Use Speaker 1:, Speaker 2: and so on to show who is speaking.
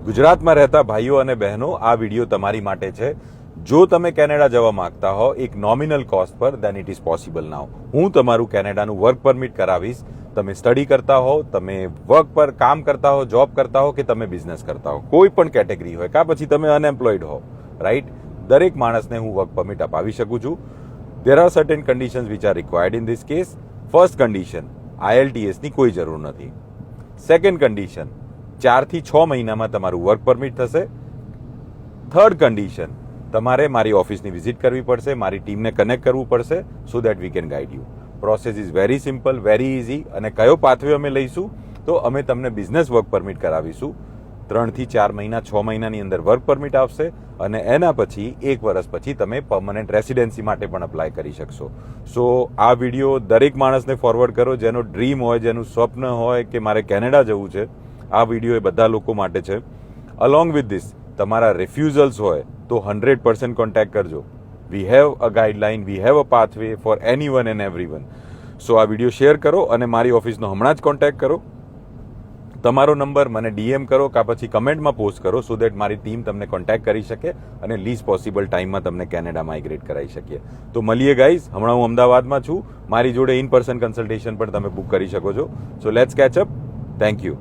Speaker 1: ગુજરાતમાં રહેતા ભાઈઓ અને બહેનો આ વિડીયો તમારી માટે છે. જો તમે કેનેડા જવા માંગતા હો એક નોમિનલ કોસ્ટ પર, દેન ઇટ ઇઝ પોસિબલ નાઉ. હું તમારું કેનેડાનું વર્ક પરમિટ કરાવીશ. તમે સ્ટડી કરતા હો, તમે વર્ક પર કામ કરતા હો, જોબ કરતા હો કે તમે બિઝનેસ કરતા હો, કોઈ પણ કેટેગરી હોય, કાં પછી તમે અનએમ્પ્લોયડ હો, રાઈટ? દરેક માણસને હું વર્ક પરમિટ અપાવી શકું છું. There are certain conditions which are required in this case. First condition, IELTS ની કોઈ જરૂર નથી. સેકન્ડ કન્ડિશન, 4 થી 6 મહિનામાં તમારું વર્ક પરમિટ થશે. થર્ડ કન્ડિશન, તમારે મારી ઓફિસની વિઝિટ કરવી પડશે, મારી ટીમને કનેક્ટ કરવું પડશે, so that we can guide you. Process is very simple, very easy. અને કયો પાથવે અમે લઈશું? તો અમે તમને બિઝનેસ વર્ક પરમિટ કરાવીશું. 3 થી 4 મહિના, 6 મહિનાની અંદર વર્ક પરમિટ આવશે અને એના પછી 1 વર્ષ પછી તમે પરમનન્ટ રેસિડેન્સી માટે પણ અપ્લાય કરી શકશો. સો આ વિડીયો દરેક માણસને ફોરવર્ડ કરો જેનો ડ્રીમ હોય, જેનું સ્વપ્ન હોય કે મારે કેનેડા જવું છે. આ વિડીયો એ બધા લોકો માટે છે. અલોંગ વિથ ધીસ, તમારા રિફ્યુઝલ્સ હોય તો 100% કોન્ટેક્ટ કરજો. We have a guideline, we have a pathway for anyone and everyone. So આ વિડીયો શેર કરો અને મારી ઓફિસનો હમણાં જ કોન્ટેક્ટ કરો. તમારો નંબર મને ડીએમ કરો કાં પછી કમેન્ટમાં પોસ્ટ કરો, સો દેટ મારી ટીમ તમને કોન્ટેક્ટ કરી શકે અને લીસ્ટ પોસિબલ ટાઈમમાં તમને કેનેડા માઇગ્રેટ કરાવી શકીએ. તો મળીએ ગાઈઝ. હમણાં હું અમદાવાદમાં છું. મારી જોડે ઇન પર્સન કન્સલ્ટેશન પણ તમે બુક કરી શકો છો. So let's catch up. Thank you.